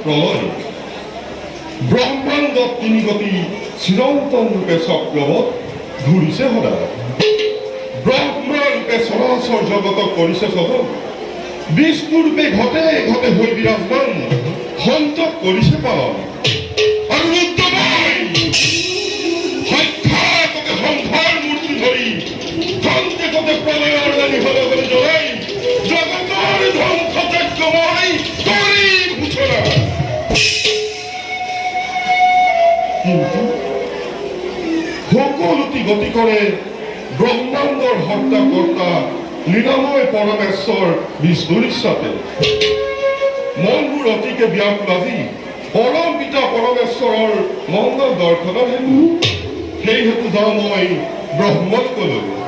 প্রলয় ব্ৰহ্মাণ্ড তিনি গতি চিৰন্তন ৰূপে চক্ৰৱত ঘূৰিছে সদায় ব্ৰহ্মৰূপে চৰাচৰ জগতক কৰিছে চবক বিষ্ণুৰূপে ঘটে ঘটে হৈ বিৰাজমান সন্তক কৰিছে পালন আৰু ৰুদ্ৰময় সাক্ষাৎ সংসাৰ মূৰ্তি ধৰি ঘণ্টে ঘটে প্ৰলয়ৰ ৰাণী হলে হলে জ্বলাই জগতৰ ধ্বংসযজ্ঞময় কৰি ঘোষণা কিন্তু সকলোটি গতি কৰে ব্ৰহ্মাণ্ডৰ হত্যা কৰ্তা লীলাময় পৰমেশ্বৰ বিষ্ণুৰ ইচ্ছাতে মনবোৰ অতিকে ব্যাকুল আজি পৰম পিতা পৰমেশ্বৰৰ মংগল দৰ্শনৰ হেতু সেই হেতু যাওঁ মই ব্ৰহ্মলোকলৈ